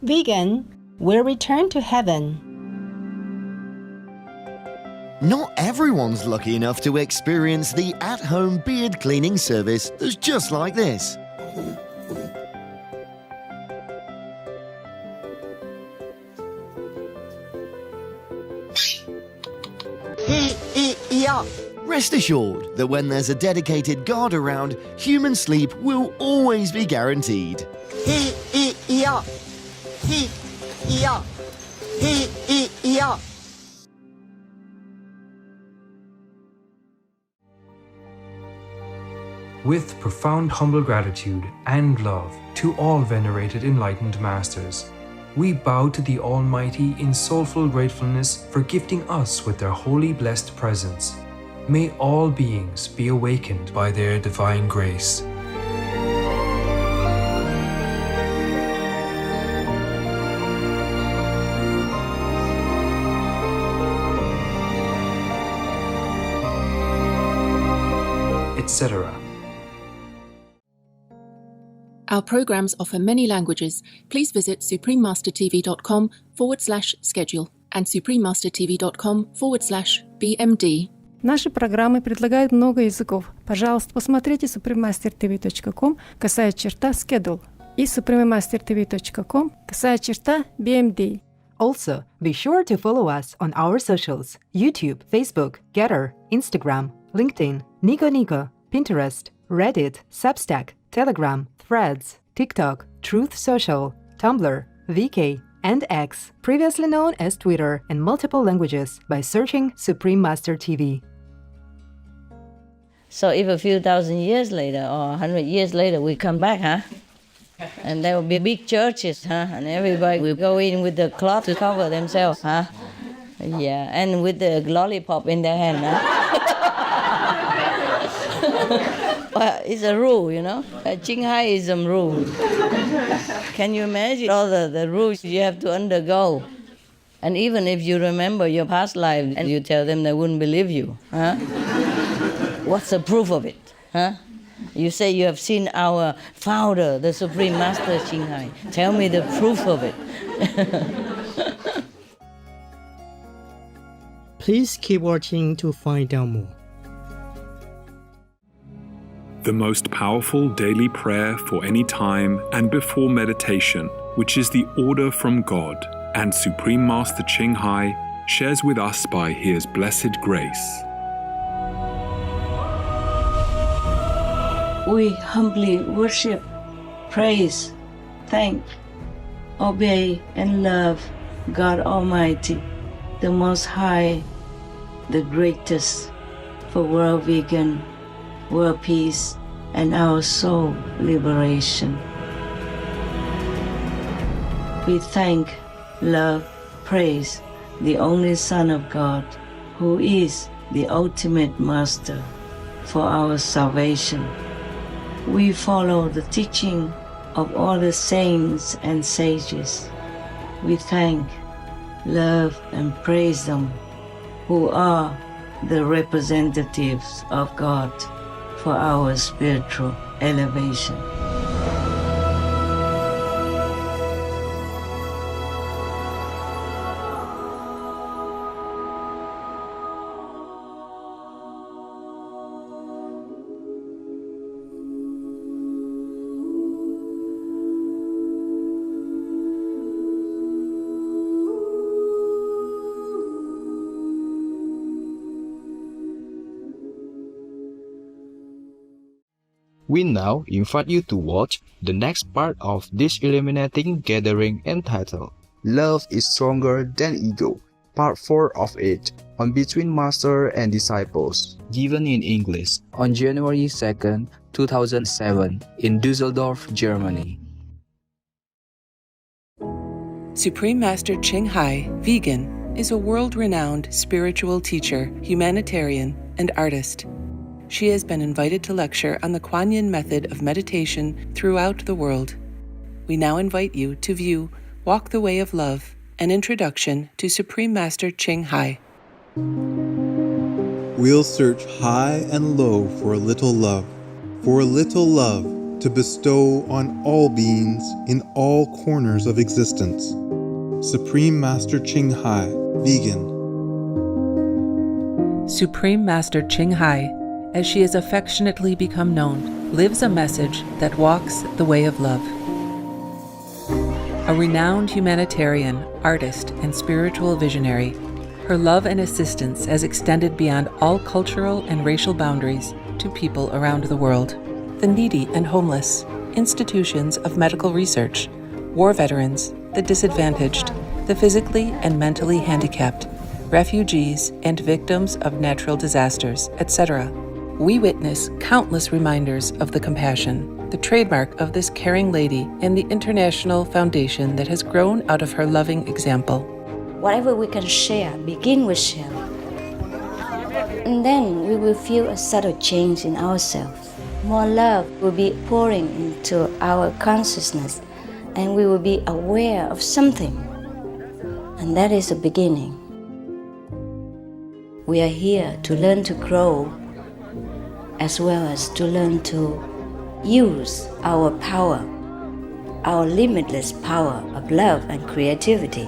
Vegan will return to heaven. Not everyone's lucky enough to experience the at-home beard cleaning service that's just like this. Rest assured that when there's a dedicated guard around, human sleep will always be guaranteed. With profound humble gratitude and love to all venerated enlightened masters, we bow to the Almighty in soulful gratefulness for gifting us with their holy blessed presence. May all beings be awakened by their divine grace. Etc. Our programs offer many languages. Please visit suprememastertv.com/schedule and suprememastertv.com/BMD. Наши программы предлагают много языков. Пожалуйста, посмотрите suprememastertv.com /schedule и suprememastertv.com /BMD. Also, be sure to follow us on our socials: YouTube, Facebook, Getter, Instagram, LinkedIn, Nico Nico, Pinterest, Reddit, Substack, Telegram, Threads, TikTok, Truth Social, Tumblr, VK, and X, previously known as Twitter, in multiple languages by searching Supreme Master TV. So if a few thousand years later or 100 years later we come back, and there will be big churches, and everybody will go in with the cloth to cover themselves, Yeah, and with the lollipop in their hand, Well, it's a rule, Qinghaiism rule. Can you imagine all the rules you have to undergo? And even if you remember your past life and you tell them, they wouldn't believe you. What's the proof of it? You say you have seen our founder, the Supreme Master Qinghai. Tell me the proof of it. Please keep watching to find out more. The most powerful daily prayer for any time and before meditation, which is the order from God, and Supreme Master Qinghai shares with us by His blessed grace. We humbly worship, praise, thank, obey, and love God Almighty, the Most High, the greatest, for world vegan, world peace, and our soul liberation. We thank, love, praise the only Son of God, who is the ultimate Master for our salvation. We follow the teaching of all the saints and sages. We thank, love, and praise them, who are the representatives of God for our spiritual elevation. We now invite you to watch the next part of this illuminating gathering entitled Love is Stronger Than Ego, Part 4 of it, on Between Master and Disciples, given in English on January 2nd, 2007 in Düsseldorf, Germany. Supreme Master Qinghai, vegan, is a world-renowned spiritual teacher, humanitarian, and artist. She has been invited to lecture on the Kuan Yin method of meditation throughout the world. We now invite you to view Walk the Way of Love, an introduction to Supreme Master Qinghai. We'll search high and low for a little love to bestow on all beings in all corners of existence. Supreme Master Ching Hai, Vegan. Supreme Master Ching Hai, as she has affectionately become known, lives a message that walks the way of love. A renowned humanitarian, artist, and spiritual visionary, her love and assistance has extended beyond all cultural and racial boundaries to people around the world. The needy and homeless, institutions of medical research, war veterans, the disadvantaged, the physically and mentally handicapped, refugees, and victims of natural disasters, etc. We witness countless reminders of the compassion, the trademark of this caring lady, and the international foundation that has grown out of her loving example. Whatever we can share, begin with sharing. And then we will feel a subtle change in ourselves. More love will be pouring into our consciousness, and we will be aware of something. And that is the beginning. We are here to learn to grow, as well as to learn to use our power, our limitless power of love and creativity,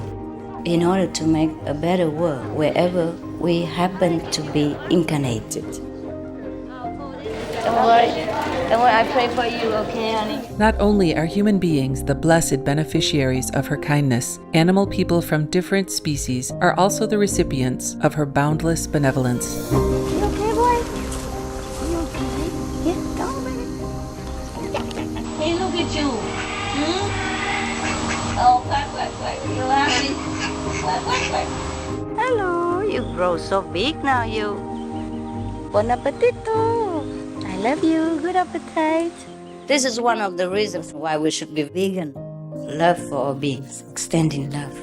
in order to make a better world wherever we happen to be incarnated. Don't worry, I pray for you, okay, honey? Not only are human beings the blessed beneficiaries of her kindness, animal people from different species are also the recipients of her boundless benevolence. You okay, boy? You okay? Yeah, go, baby. Hey, look at you. Oh, quack. You happy? Quack. Hello, you grow so big now, you. Bon appetito. I love you. Good appetite. This is one of the reasons why we should be vegan. Love for all beings, extending love.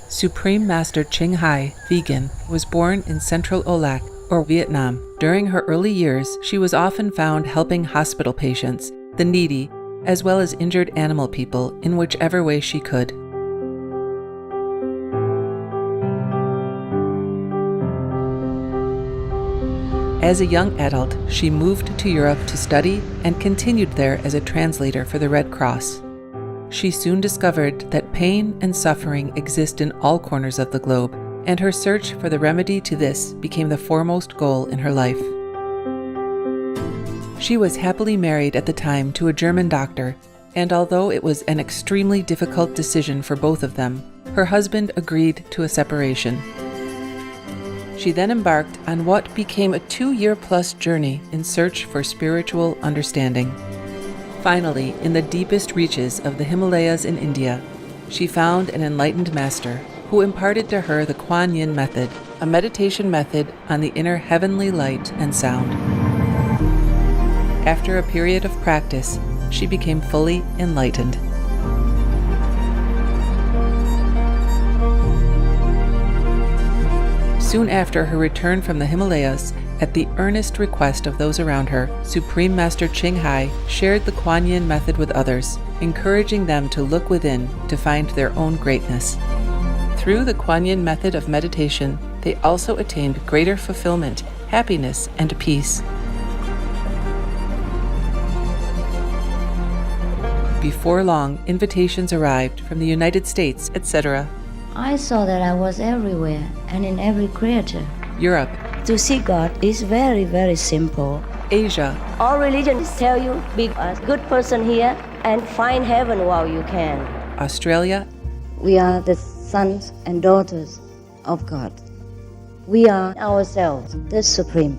Supreme Master Ching Hai, Vegan, was born in Central Olac, or Vietnam. During her early years, she was often found helping hospital patients, the needy, as well as injured animal people in whichever way she could. As a young adult, she moved to Europe to study and continued there as a translator for the Red Cross. She soon discovered that pain and suffering exist in all corners of the globe, and her search for the remedy to this became the foremost goal in her life. She was happily married at the time to a German doctor, and although it was an extremely difficult decision for both of them, her husband agreed to a separation. She then embarked on what became a 2-year-plus journey in search for spiritual understanding. Finally, in the deepest reaches of the Himalayas in India, she found an enlightened master who imparted to her the Kuan Yin method, a meditation method on the inner heavenly light and sound. After a period of practice, she became fully enlightened. Soon after her return from the Himalayas, at the earnest request of those around her, Supreme Master Ching Hai shared the Kuan Yin method with others, encouraging them to look within to find their own greatness. Through the Kuan Yin method of meditation, they also attained greater fulfillment, happiness, and peace. Before long, invitations arrived from the United States, etc. I saw that I was everywhere and in every creature. Europe. To see God is very, very simple. Asia. All religions tell you, be a good person here and find heaven while you can. Australia. We are the sons and daughters of God. We are ourselves, the Supreme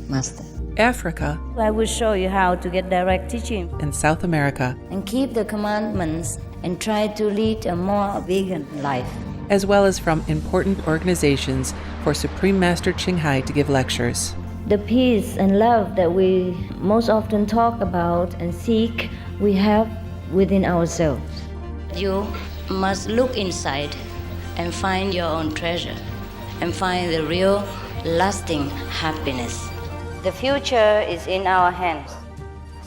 Master. Africa. I will show you how to get direct teaching. And South America. And keep the commandments and try to lead a more vegan life. As well as from important organizations for Supreme Master Ching Hai to give lectures. The peace and love that we most often talk about and seek, we have within ourselves. You must look inside and find your own treasure and find the real, lasting happiness. The future is in our hands.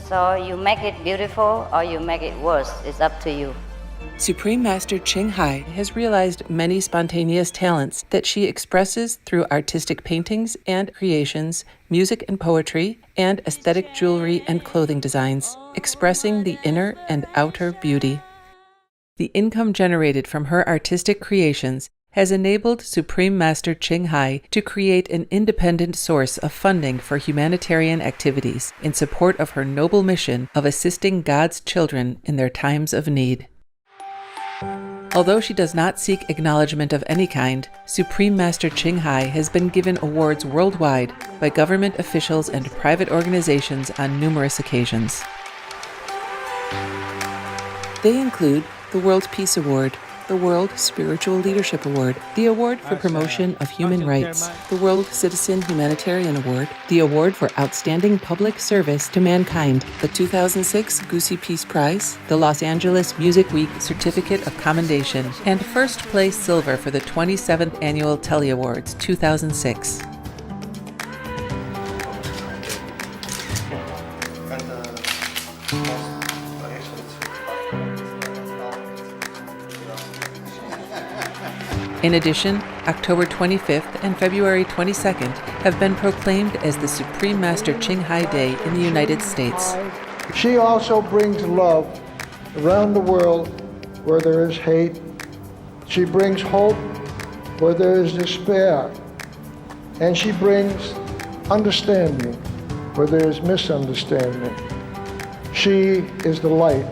So you make it beautiful or you make it worse, it's up to you. Supreme Master Ching Hai has realized many spontaneous talents that she expresses through artistic paintings and creations, music and poetry, and aesthetic jewelry and clothing designs, expressing the inner and outer beauty. The income generated from her artistic creations has enabled Supreme Master Ching Hai to create an independent source of funding for humanitarian activities in support of her noble mission of assisting God's children in their times of need. Although she does not seek acknowledgement of any kind, Supreme Master Ching Hai has been given awards worldwide by government officials and private organizations on numerous occasions. They include the World Peace Award, the World Spiritual Leadership Award, the Award for Promotion of Human Rights, the World Citizen Humanitarian Award, the Award for Outstanding Public Service to Mankind, the 2006 Goosey Peace Prize, the Los Angeles Music Week Certificate of Commendation, and first place silver for the 27th Annual Telly Awards 2006. In addition, October 25th and February 22nd have been proclaimed as the Supreme Master Ching Hai Day in the United States. She also brings love around the world where there is hate. She brings hope where there is despair. And she brings understanding where there is misunderstanding. She is the light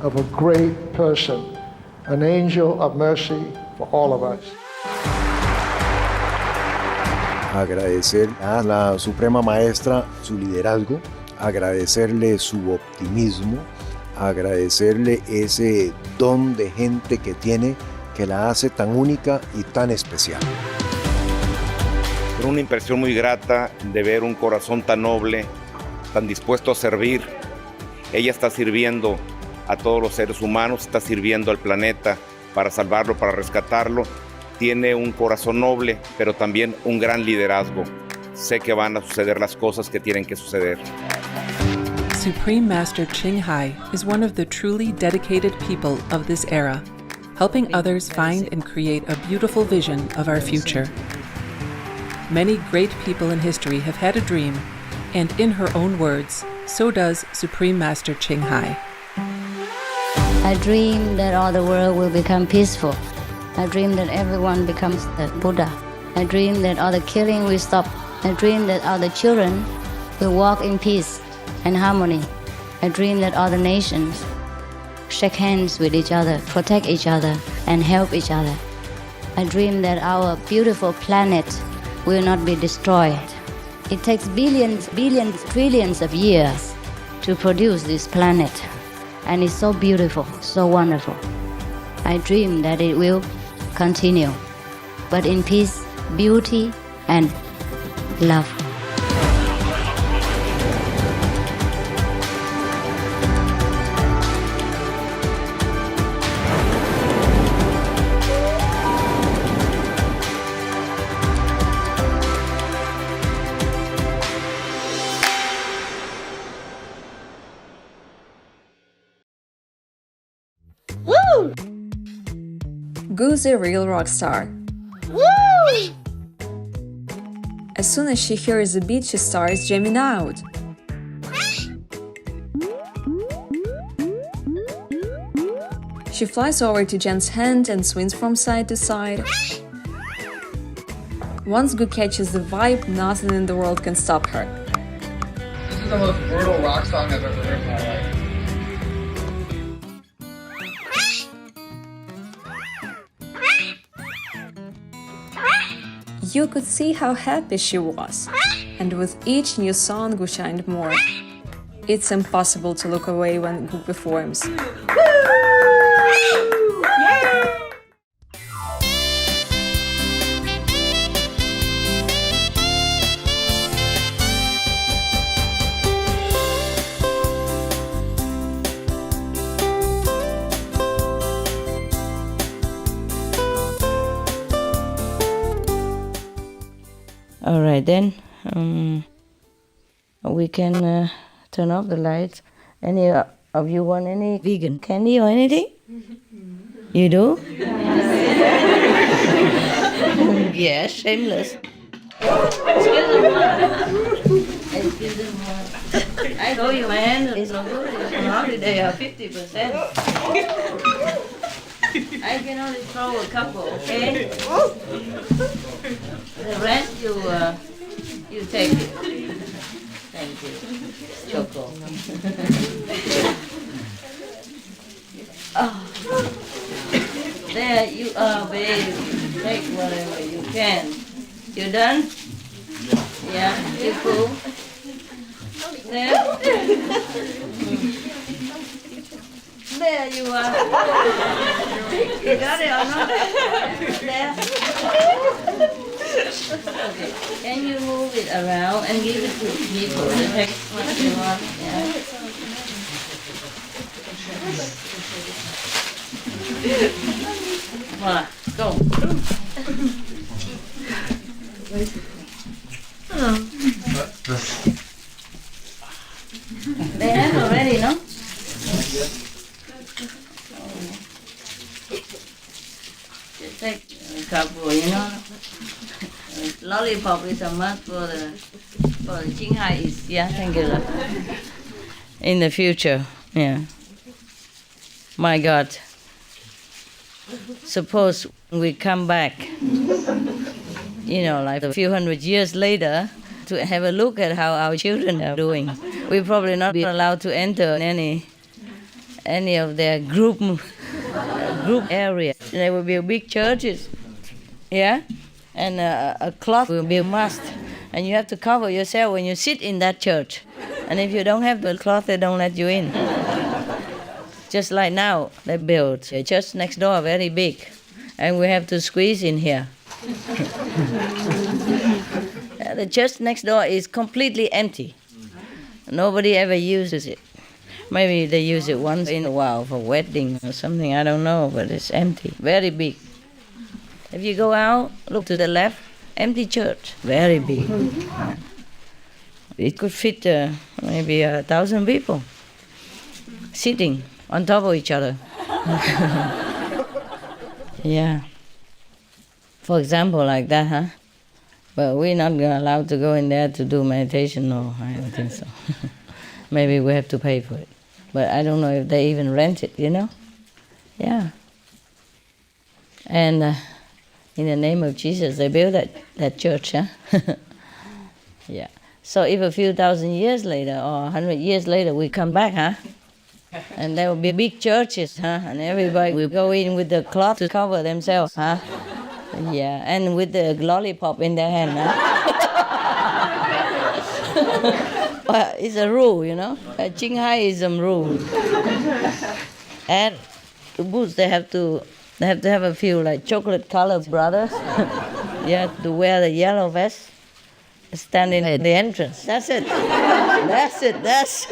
of a great person, an angel of mercy for all of us. Agradecer a la Suprema Maestra su liderazgo, agradecerle su optimismo, agradecerle ese don de gente que tiene que la hace tan única y tan especial. Una impresión muy grata de ver un corazón tan noble, tan dispuesto a servir. Ella está sirviendo a todos los seres humanos, está sirviendo al planeta para salvarlo, para rescatarlo. Tiene un corazón noble, pero también un gran liderazgo. Sé que van a suceder las cosas que tienen que suceder. Supreme Master Ching Hai is one of the truly dedicated people of this era, helping others find and create a beautiful vision of our future. Many great people in history have had a dream, and in her own words, so does Supreme Master Ching Hai. I dream that all the world will become peaceful. I dream that everyone becomes a Buddha. I dream that all the killing will stop. I dream that all the children will walk in peace and harmony. I dream that all the nations shake hands with each other, protect each other, and help each other. I dream that our beautiful planet will not be destroyed. It takes billions, trillions of years to produce this planet. And it's so beautiful, so wonderful. I dream that it will continue, but in peace, beauty, and love. Woo! Goo's a real rock star. Woo! As soon as she hears the beat, she starts jamming out. She flies over to Jen's hand and swings from side to side. Once Goo catches the vibe, nothing in the world can stop her. This is the most brutal rock song I've ever heard in my life. You could see how happy she was, and with each new song Goo shined more. It's impossible to look away when Goo performs. All right, then we can turn off the lights. Any of you want any vegan candy or anything? You do? Yes, shameless. Excuse me. I told you my hand is not good. It's on holiday of 50%. I can only throw a couple, okay? The rest you take it. Thank you. Choco. Oh. There you are, babe. Take whatever you can. You done? Yeah, you cool? There. There you are. You got it or not? There. Okay. Can you move it around and give it to people to take what you want? Yeah. Voila, go. They have already, no? Just take a couple, you know. Lollipop is a must for the Qinghai is, yeah, thank you. In the future, yeah. My God. Suppose we come back, you know, like a few hundred years later, to have a look at how our children are doing. We'll probably not be allowed to enter any of their group areas. There will be big churches, yeah, and a cloth will be a must, and you have to cover yourself when you sit in that church. And if you don't have the cloth, they don't let you in. Just like now, they built a church next door, very big, and we have to squeeze in here. The church next door is completely empty. Nobody ever uses it. Maybe they use it once in a while for wedding or something, I don't know, but it's empty, very big. If you go out, look to the left, empty church, very big. It could fit maybe 1,000 people sitting on top of each other. Yeah. For example, like that, huh? But we're not allowed to go in there to do meditation, no, I don't think so. Maybe we have to pay for it. But I don't know if they even rent it, you know? Yeah. And in the name of Jesus, they built that church, huh? Yeah. So if a few thousand years later or 100 years later we come back, huh? And there will be big churches, huh? And everybody will go in with the cloth to cover themselves, huh? Yeah, and with the lollipop in their hand, huh? Well, it's a rule, you know? A Qinghaiism rule. And the boots, they have to have a few like chocolate-colored brothers. Yeah, to wear the yellow vest. Standing at the entrance. That's it. That's it. That's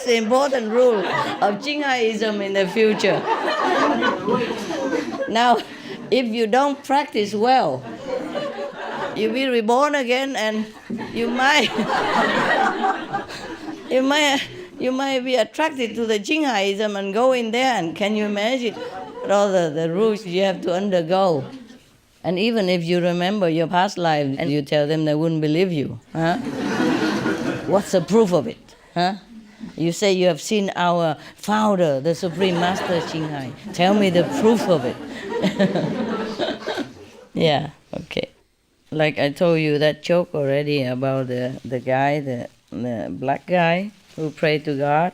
the important rule of Qinghaiism in the future. Now, if you don't practice well, you'll be reborn again, and you might be attracted to the Qinghaiism and go in there. And can you imagine all the rules you have to undergo? And even if you remember your past life and you tell them, they wouldn't believe you. Huh? What's the proof of it? Huh? You say you have seen our founder, the Supreme Master Qinghai. Tell me the proof of it. Yeah, okay. Like I told you that joke already about the guy, the black guy who prayed to God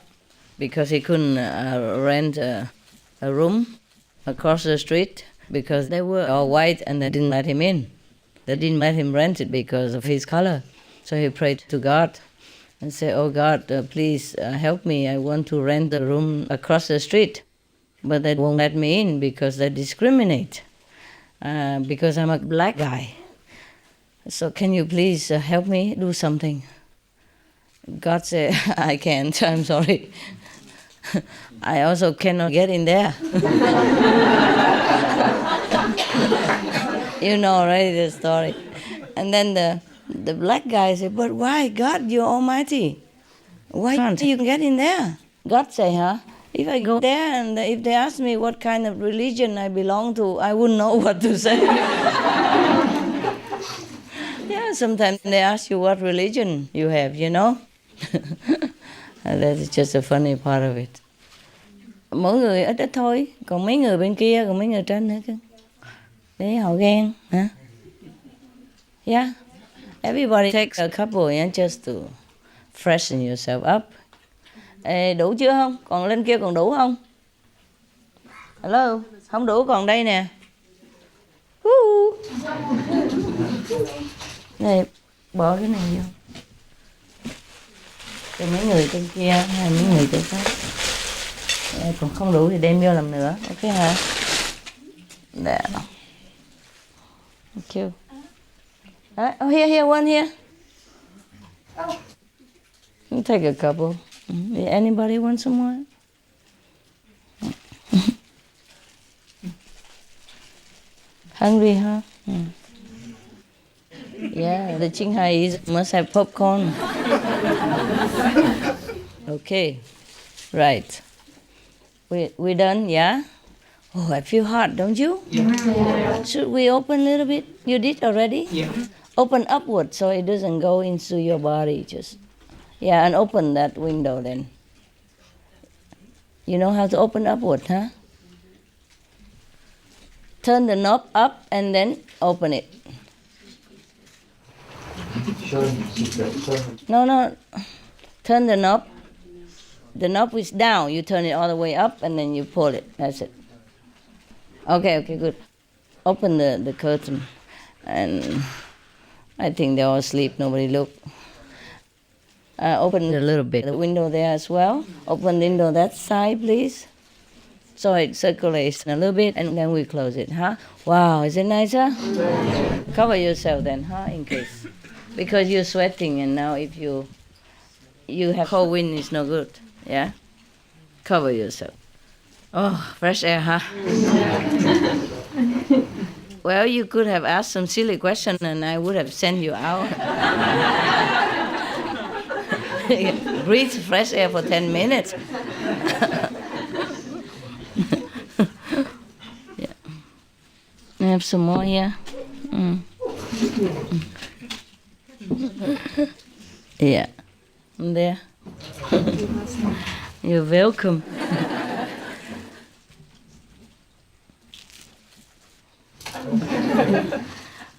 because he couldn't rent a room across the street. Because they were all white and they didn't let him in. They didn't let him rent it because of his color. So he prayed to God and said, "Oh God, please help me. I want to rent the room across the street." But they won't let me in because they discriminate. Because I'm a black guy. So can you please help me do something? God said, "I can't, I'm sorry. I also cannot get in there." You know already the story. And then the black guy said, "But why, God, you're almighty? Why can't you get in there?" God said, If I go there and if they ask me what kind of religion I belong to, I wouldn't know what to say. Yeah, sometimes they ask you what religion you have, you know. That is just a funny part of it. Mỗi người ít ít thôi, còn mấy người bên kia, còn mấy người trên nữa. Để họ ghen, hả? Yeah, everybody takes a couple just to freshen yourself up. Ê, đủ chưa không? Còn lên kia còn đủ không? Hello, không đủ còn đây nè. Này, bỏ cái này vô. Cho mấy người trên kia hay mấy người trên khác. Còn không đủ thì đem vô làm nữa, ok hả? There. Thank you. Oh, here, one here. You take a couple. Anybody want some more? Hungry, huh? Yeah, the Qinghai must have popcorn. Okay, right. We done, yeah? Oh, I feel hot, don't you? Yeah. Should we open a little bit? You did already? Yeah. Open upward so it doesn't go into your body, just... Yeah, and open that window then. You know how to open upward, huh? Turn the knob up and then open it. No. Turn the knob. The knob is down. You turn it all the way up and then you pull it. That's it. Okay, good. Open the curtain. And I think they're all asleep. Nobody look. Open a little bit. The window there as well. Open the window that side, please. So it circulates a little bit and then we close it, huh? Wow, is it nicer? Cover yourself then, huh, in case. Because you're sweating and now if you have cold wind, it's no good, yeah? Cover yourself. Oh, fresh air, huh? Well, you could have asked some silly question and I would have sent you out. Breathe fresh air for 10 minutes. Yeah. I have some more here. Yeah. There. You're welcome.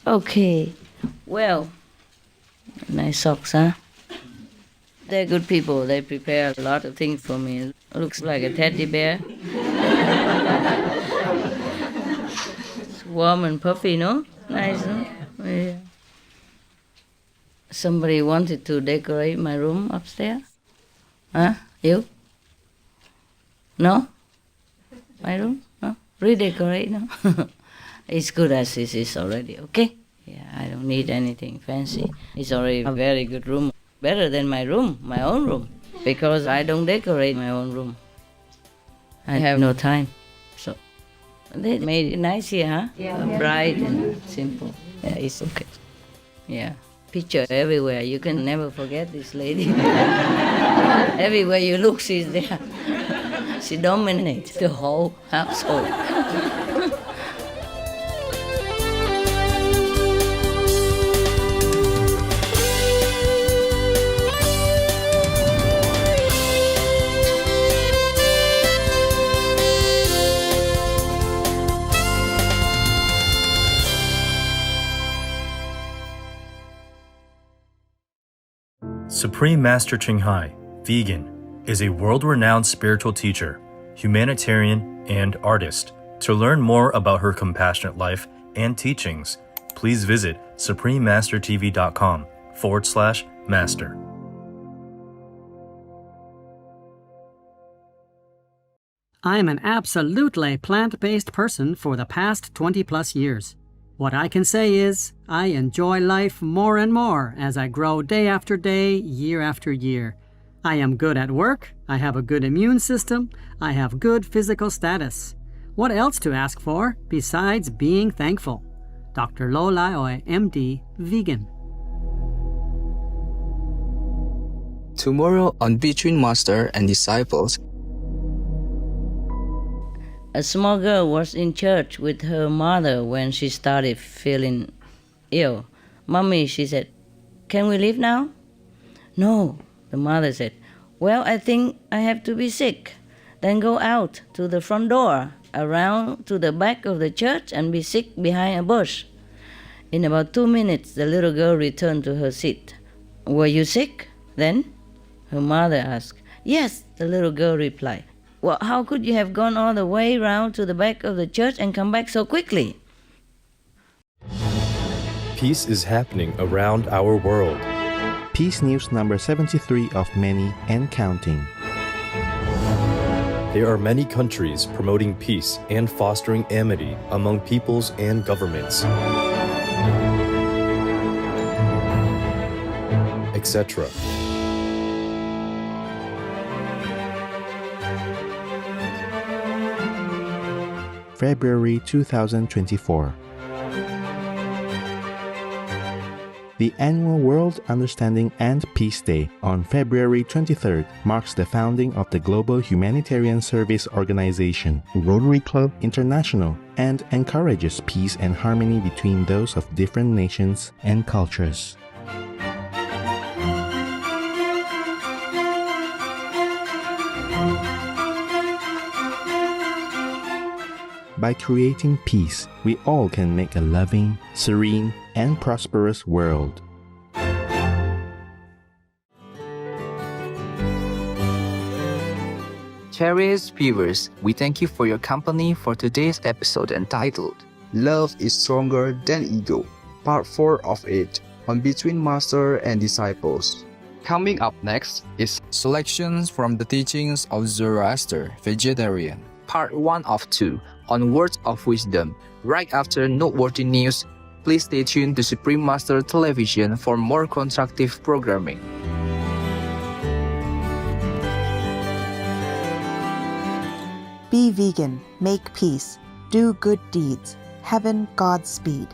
Okay. Well, nice socks, huh? They're good people. They prepare a lot of things for me. It looks like a teddy bear. It's warm and puffy, no? Nice, no? Yeah. Somebody wanted to decorate my room upstairs. Huh? You? No? My room? No? Redecorate, no? It's good as it is already, okay? Yeah, I don't need anything fancy. It's already a very good room. Better than my room, my own room. Because I don't decorate my own room. I have no time. So they made it nice here, huh? Yeah. Bright and simple. Yeah, it's okay. Yeah. Picture everywhere. You can never forget this lady. Everywhere you look, she's there. She dominates the whole household. Supreme Master Ching Hai, vegan, is a world-renowned spiritual teacher, humanitarian, and artist. To learn more about her compassionate life and teachings, please visit suprememastertv.com/master. I'm an absolutely plant-based person for the past 20-plus years. What I can say is, I enjoy life more and more as I grow day after day, year after year. I am good at work, I have a good immune system, I have good physical status. What else to ask for besides being thankful? Dr. Lo Lai Oi, MD, vegan. Tomorrow on Between Master and Disciples, A small girl was in church with her mother when she started feeling ill. "Mommy," she said, "can we leave now?" "No," the mother said. "Well, I think I have to be sick. Then go out to the front door, around to the back of the church, and be sick behind a bush." In about 2 minutes, the little girl returned to her seat. "Were you sick then?" her mother asked. "Yes," the little girl replied. "Well, how could you have gone all the way round to the back of the church and come back so quickly?" Peace is happening around our world. Peace News number 73 of many and counting. There are many countries promoting peace and fostering amity among peoples and governments, etc. February 2024. The annual World Understanding and Peace Day on February 23rd marks the founding of the Global Humanitarian Service Organization, Rotary Club International, and encourages peace and harmony between those of different nations and cultures. By creating peace, we all can make a loving, serene, and prosperous world. Cherished viewers, we thank you for your company for today's episode entitled Love is Stronger Than Ego, Part 4 of it, on Between Master and Disciples. Coming up next is selections from the teachings of Zoroaster, Vegetarian, Part 1 of 2, on Words of Wisdom. Right after noteworthy news, please stay tuned to Supreme Master Television for more constructive programming. Be vegan, make peace, do good deeds. Heaven Godspeed.